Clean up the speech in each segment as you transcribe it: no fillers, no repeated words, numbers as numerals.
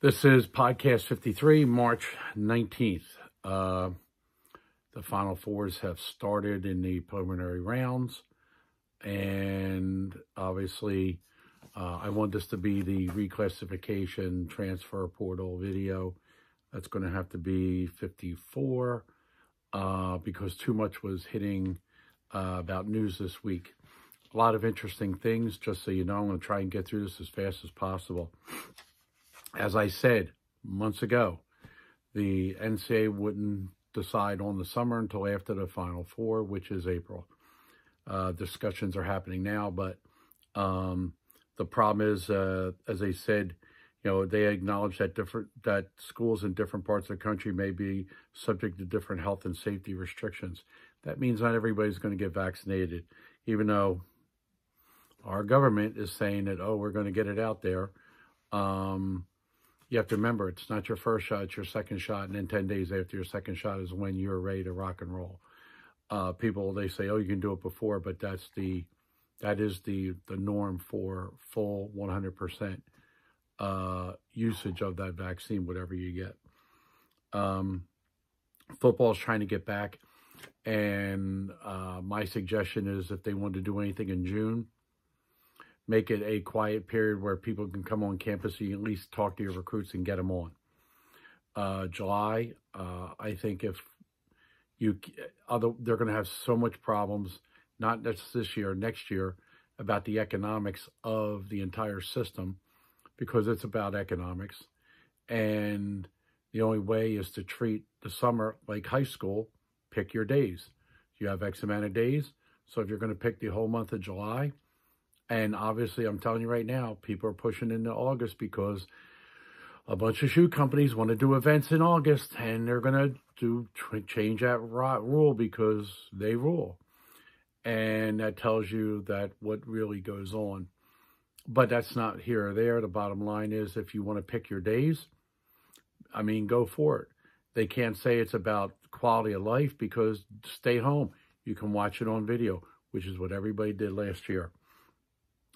This is podcast 53, March 19th. The Final Fours have started in the preliminary rounds, and obviously I want this to be the reclassification transfer portal video. That's going to have to be 54 because too much was hitting about news this week. A lot of interesting things, just so you know. I'm going to try and get through this as fast as possible. As I said months ago, the NCAA wouldn't decide on the summer until after the Final Four, which is April. Discussions are happening now, but the problem is, as I said, they acknowledge that schools in different parts of the country may be subject to different health and safety restrictions. That means not everybody's going to get vaccinated, even though our government is saying that, oh, we're going to get it out there. You have to remember, it's not your first shot, it's your second shot, and then 10 days after your second shot is when you're ready to rock and roll. People, they say, oh, you can do it before, but that is the norm for full 100% usage of that vaccine, whatever you get. Football is trying to get back, and my suggestion is if they want to do anything in June, make it a quiet period where people can come on campus so you can at least talk to your recruits and get them on. July, I think if they're going to have so much problems, not just this year, next year, about the economics of the entire system, because it's about economics. And the only way is to treat the summer like high school. Pick your days. You have X amount of days. So if you're going to pick the whole month of July, and obviously, I'm telling you right now, people are pushing into August because a bunch of shoe companies want to do events in August, and they're going to change that rule because they rule. And that tells you that what really goes on. But that's not here or there. The bottom line is, if you want to pick your days, I mean, go for it. They can't say it's about quality of life because stay home. You can watch it on video, which is what everybody did last year.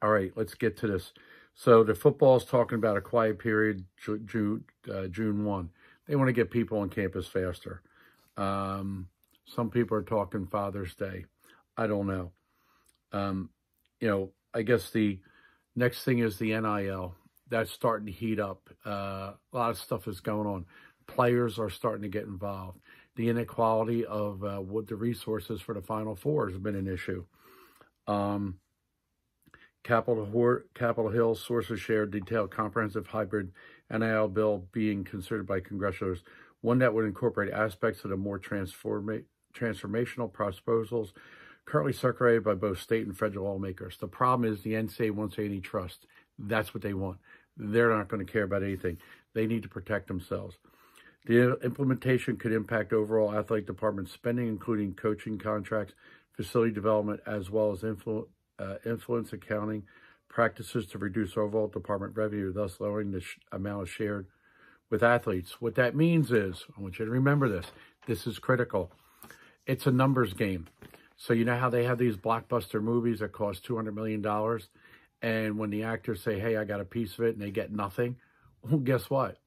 All right, let's get to this. So the football is talking about a quiet period, June 1. They want to get people on campus faster. Some people are talking Father's Day. I don't know. I guess the next thing is the NIL. That's starting to heat up. A lot of stuff is going on. Players are starting to get involved. The inequality of what the resources for the Final Four has been an issue. Capitol Hill sources shared detailed comprehensive hybrid NIL bill being considered by congressionals, one that would incorporate aspects of the more transformational proposals currently circulated by both state and federal lawmakers. The problem is the NCAA wants antitrust. That's what they want. They're not going to care about anything. They need to protect themselves. The implementation could impact overall athletic department spending, including coaching contracts, facility development, as well as influence accounting practices to reduce overall department revenue, thus lowering the amount shared with athletes. What that means is, I want you to remember this. This is critical. It's a numbers game. So you know how they have these blockbuster movies that cost $200 million? And when the actors say, hey, I got a piece of it, and they get nothing, well, guess what?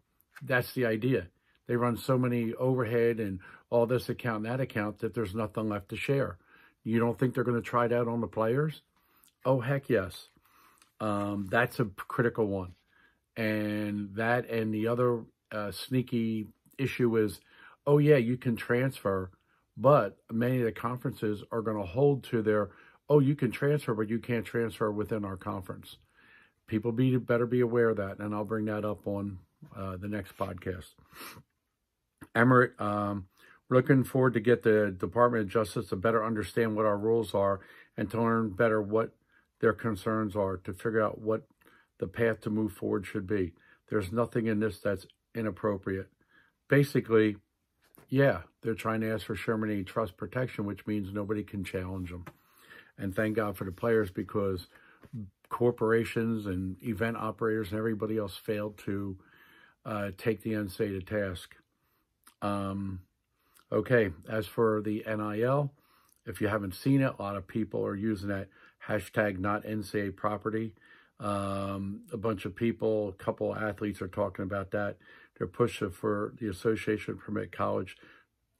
That's the idea. They run so many overhead and all this account and that account that there's nothing left to share. You don't think they're going to try that on the players? Oh, heck yes. That's a critical one. And that and the other sneaky issue is, oh, yeah, you can transfer, but many of the conferences are going to hold to their, oh, you can transfer, but you can't transfer within our conference. People better be aware of that, and I'll bring that up on the next podcast. Emmett, we're looking forward to get the Department of Justice to better understand what our rules are and to learn better what their concerns are, to figure out what the path to move forward should be. There's nothing in this that's inappropriate. Basically, yeah, they're trying to ask for Sherman antitrust protection, which means nobody can challenge them. And thank God for the players, because corporations and event operators and everybody else failed to take the NCAA to task. Okay, as for the NIL, if you haven't seen it, a lot of people are using that hashtag not NCAA property. A bunch of people, a couple of athletes are talking about that. They're pushing for the association to permit college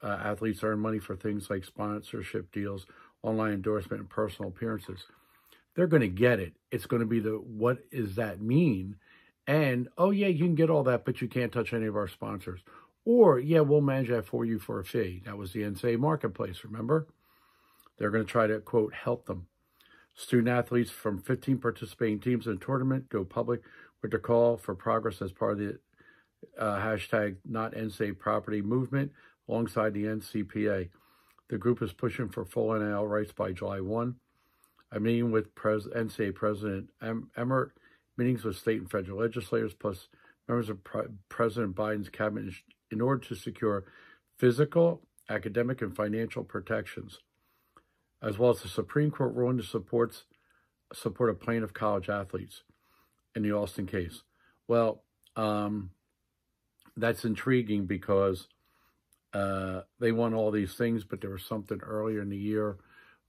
athletes earn money for things like sponsorship deals, online endorsement, and personal appearances. They're going to get it. It's going to be the, what does that mean? And, oh, yeah, you can get all that, but you can't touch any of our sponsors. Or, yeah, we'll manage that for you for a fee. That was the NCAA marketplace, remember? They're going to try to, quote, help them. Student athletes from 15 participating teams in the tournament go public with their call for progress as part of the hashtag Not NCAA Property movement alongside the NCPA. The group is pushing for full NIL rights by July 1. I'm meeting with NCAA President Emmert, meetings with state and federal legislators, plus members of President Biden's cabinet in order to secure physical, academic, and financial protections, as well as the Supreme Court ruling to support a plaintiff college athletes in the Alston case. Well, that's intriguing because they won all these things, but there was something earlier in the year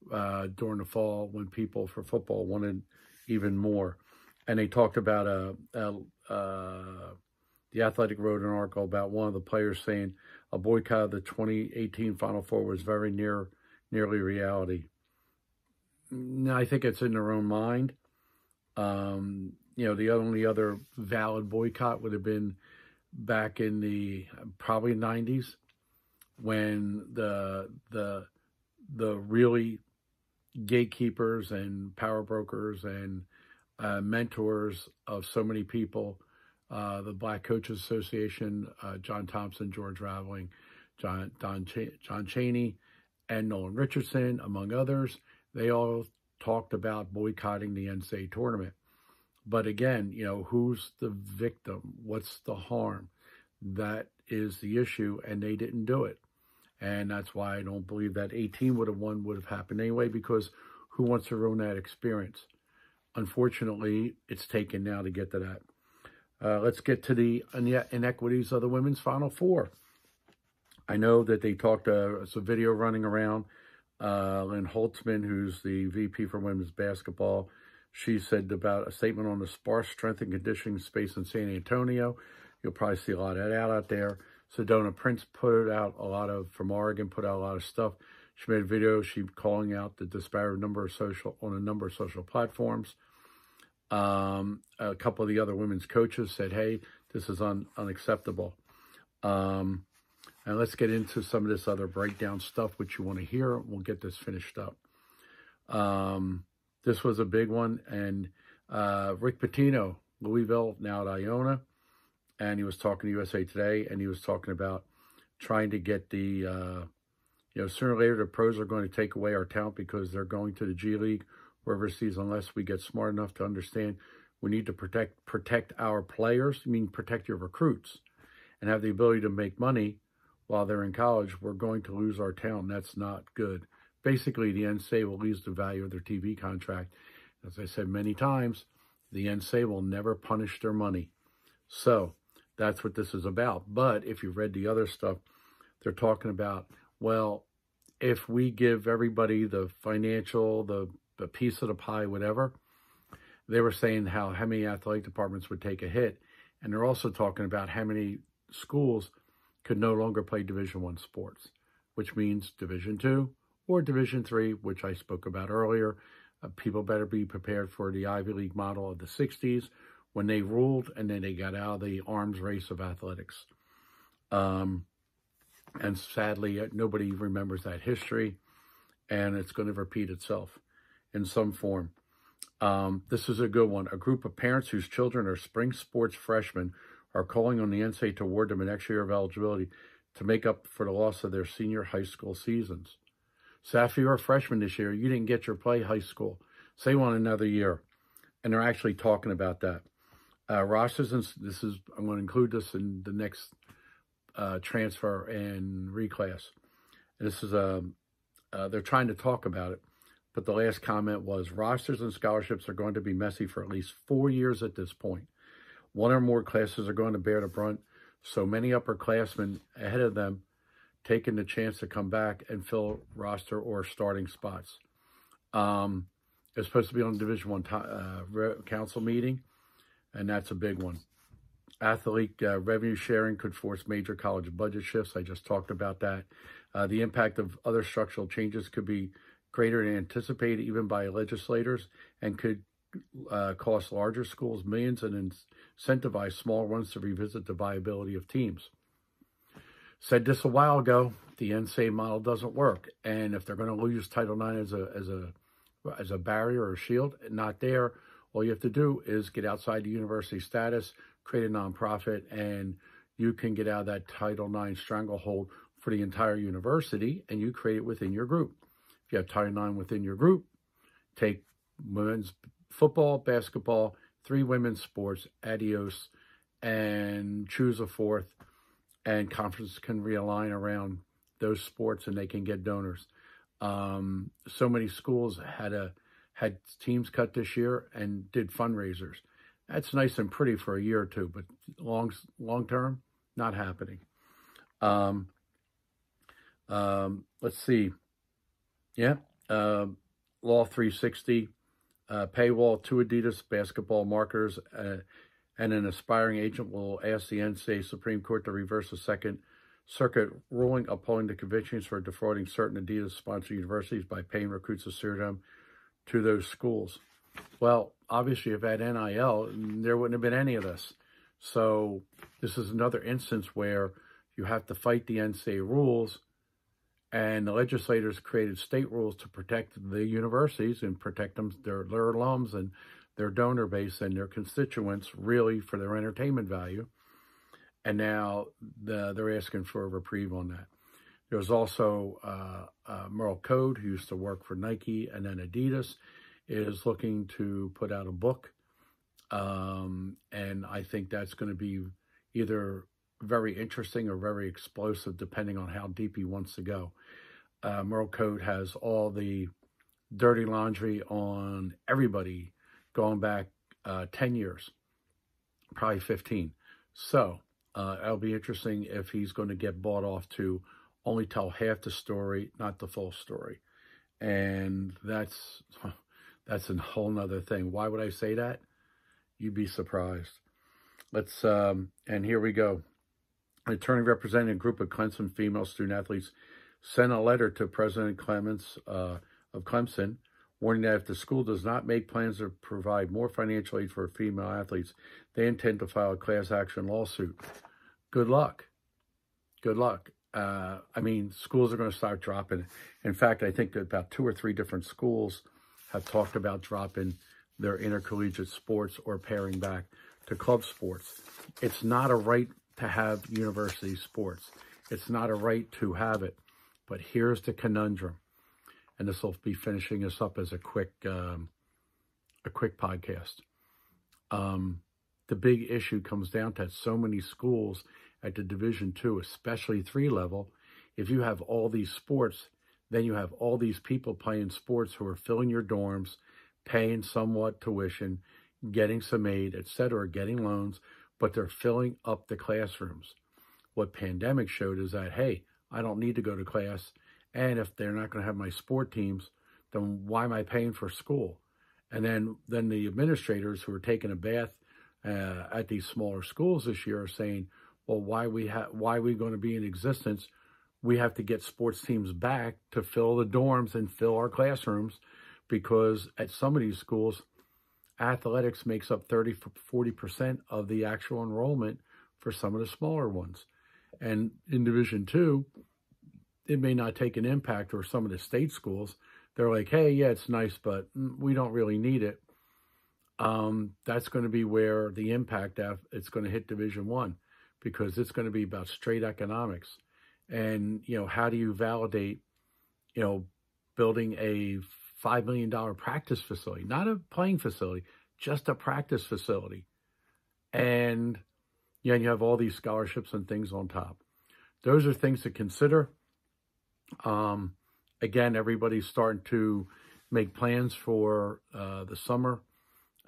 during the fall when people for football wanted even more. And they talked about the Athletic wrote an article about one of the players saying a boycott of the 2018 Final Four was very nearly reality. Now, I think it's in their own mind. The only other valid boycott would have been back in the probably 90s when the really gatekeepers and power brokers and mentors of so many people, the Black Coaches Association, John Thompson, George Raveling, John Chaney, and Nolan Richardson, among others, they all talked about boycotting the NCAA tournament. But again, who's the victim? What's the harm? That is the issue, and they didn't do it. And that's why I don't believe that 18 would have won would have happened anyway, because who wants to ruin that experience? Unfortunately, it's taken now to get to that. Let's get to the inequities of the women's Final Four. I know that they talked, it's a video running around. Lynn Holtzman, who's the VP for women's basketball, she said about a statement on the sparse strength and conditioning space in San Antonio. You'll probably see a lot of that out there. Sedona Prince put out from Oregon, put out a lot of stuff. She made a video, she calling out the disparate number of on a number of social platforms. A couple of the other women's coaches said, hey, this is unacceptable. And let's get into some of this other breakdown stuff, which you want to hear. We'll get this finished up. This was a big one. And Rick Pitino, Louisville, now at Iona, and he was talking to USA Today, and he was talking about trying to get the, sooner or later the pros are going to take away our talent because they're going to the G League or overseas unless we get smart enough to understand we need to protect our players, protect your recruits, and have the ability to make money while they're in college. We're going to lose our talent. That's not good. Basically, the NCAA will lose the value of their TV contract. As I said many times, the NCAA will never punish their money. So that's what this is about. But if you read the other stuff, they're talking about, well, if we give everybody the financial, the piece of the pie, whatever, they were saying how many athletic departments would take a hit. And they're also talking about how many schools could no longer play Division I sports, which means Division II or Division III, which I spoke about earlier. People better be prepared for the Ivy League model of the 60s when they ruled, and then they got out of the arms race of athletics. And sadly, nobody remembers that history, and it's going to repeat itself in some form. This is a good one. A group of parents whose children are spring sports freshmen are calling on the NCAA to award them an extra year of eligibility to make up for the loss of their senior high school seasons. So after you're a freshman this year, you didn't get your play high school. So they want another year. And they're actually talking about that. Rosters, and I'm going to include this in the next transfer and reclass. This is they're trying to talk about it. But the last comment was, rosters and scholarships are going to be messy for at least 4 years at this point. One or more classes are going to bear the brunt. So many upperclassmen ahead of them taking the chance to come back and fill roster or starting spots. is supposed to be on the Division I council meeting, and that's a big one. Athlete revenue sharing could force major college budget shifts. I just talked about that. The impact of other structural changes could be greater than anticipated, even by legislators, and could cost larger schools millions and incentivize smaller ones to revisit the viability of teams. Said this a while ago, the NCAA model doesn't work. And if they're going to use Title IX as a barrier or a shield, not there, all you have to do is get outside the university status, create a nonprofit, and you can get out of that Title IX stranglehold for the entire university, and you create it within your group. If you have Title IX within your group, take women's football, basketball, 3 women's sports, adios, and choose a 4th, and conferences can realign around those sports, and they can get donors. So many schools had teams cut this year and did fundraisers. That's nice and pretty for a year or two, but long term, not happening. Let's see. Yeah. Law 360, paywall to Adidas basketball marketers, and an aspiring agent will ask the NCAA Supreme Court to reverse the Second Circuit ruling upholding the convictions for defrauding certain Adidas-sponsored universities by paying recruits to sue them to those schools. Well, obviously, if at NIL, there wouldn't have been any of this. So this is another instance where you have to fight the NCAA rules, and the legislators created state rules to protect the universities and protect them, their alums and their donor base and their constituents, really for their entertainment value. And now they're asking for a reprieve on that. There's also Merle Code, who used to work for Nike and then Adidas, is looking to put out a book. And I think that's going to be either very interesting or very explosive, depending on how deep he wants to go. Merle Code has all the dirty laundry on everybody going back 10 years, probably 15. So it'll be interesting if he's going to get bought off to only tell half the story, not the full story. And that's a whole nother thing. Why would I say that? You'd be surprised. Let's, and here we go. An attorney representing a group of Clemson female student athletes sent a letter to President Clements of Clemson, warning that if the school does not make plans to provide more financial aid for female athletes, they intend to file a class action lawsuit. Good luck. Good luck. I mean, schools are going to start dropping. In fact, I think that about 2 or 3 different schools have talked about dropping their intercollegiate sports or paring back to club sports. It's not a right to have university sports. It's not a right to have it. But here's the conundrum. And this will be finishing us up as a quick podcast. The big issue comes down to so many schools at the Division II, especially 3 level. If you have all these sports, then you have all these people playing sports who are filling your dorms, paying somewhat tuition, getting some aid, etc., getting loans, but they're filling up the classrooms. What pandemic showed is that, hey, I don't need to go to class, and if they're not going to have my sport teams, then why am I paying for school? And then the administrators who are taking a bath at these smaller schools this year are saying, well, why are we going to be in existence? We have to get sports teams back to fill the dorms and fill our classrooms, because at some of these schools, athletics makes up 30-40% of the actual enrollment for some of the smaller ones. And in Division II, it may not take an impact, or some of the state schools, they're like, hey, yeah, it's nice, but we don't really need it. That's going to be where the impact, it's going to hit Division I, because it's going to be about straight economics. And, how do you validate, building a $5 million practice facility, not a playing facility, just a practice facility. And you have all these scholarships and things on top. Those are things to consider. Again, everybody's starting to make plans for the summer.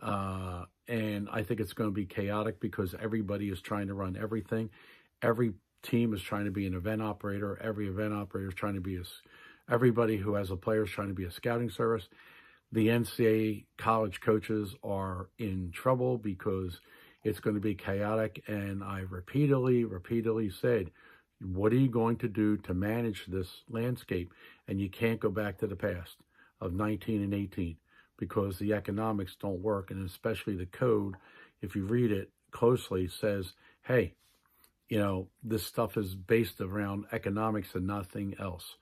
And I think it's going to be chaotic, because everybody is trying to run everything. Every team is trying to be an event operator. Every event operator is trying to be everybody who has a player is trying to be a scouting service. The NCAA college coaches are in trouble because it's going to be chaotic. And I repeatedly said, what are you going to do to manage this landscape? And you can't go back to the past of 19 and 18 because the economics don't work. And especially the code, if you read it closely, says, hey, this stuff is based around economics and nothing else.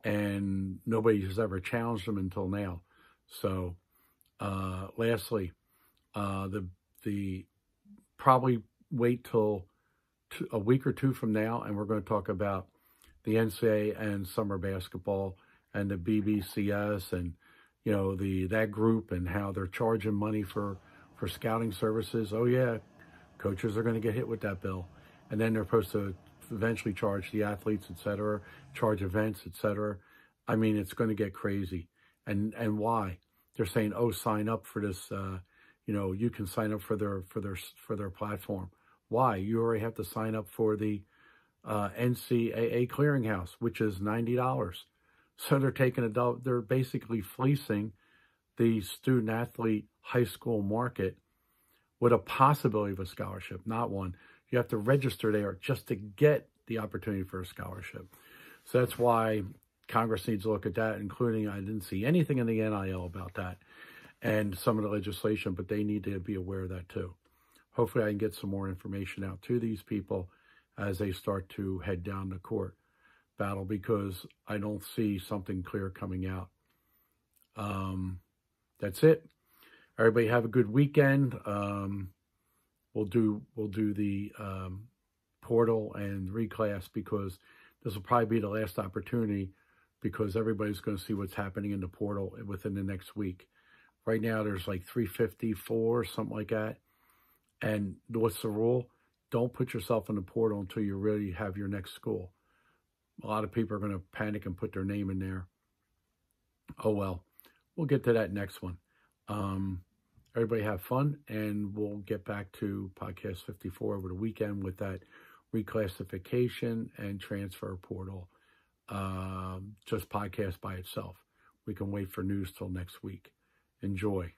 And nobody has ever challenged them until now. So, lastly, the probably wait till a week or two from now, and we're going to talk about the NCAA and summer basketball and the BBCS and that group and how they're charging money for scouting services. Oh yeah, coaches are going to get hit with that bill, and then they're supposed to eventually charge the athletes, etc., charge events, etc. I mean, it's going to get crazy. And why? They're saying, oh, sign up for this. You can sign up for their platform. Why? You already have to sign up for the NCAA clearinghouse, which is $90. So they're taking they're basically fleecing the student athlete high school market with a possibility of a scholarship, not one. You have to register there just to get the opportunity for a scholarship. So that's why Congress needs to look at that, including, I didn't see anything in the NIL about that and some of the legislation, but they need to be aware of that too. Hopefully I can get some more information out to these people as they start to head down the court battle, because I don't see something clear coming out. That's it. Everybody have a good weekend. We'll do the portal and reclass, because this will probably be the last opportunity, because everybody's going to see what's happening in the portal within the next week. Right now, there's like 354, something like that. And what's the rule? Don't put yourself in the portal until you really have your next school. A lot of people are going to panic and put their name in there. Oh, well, we'll get to that next one. Everybody have fun, and we'll get back to podcast 54 over the weekend with that reclassification and transfer portal. Just podcast by itself. We can wait for news till next week. Enjoy.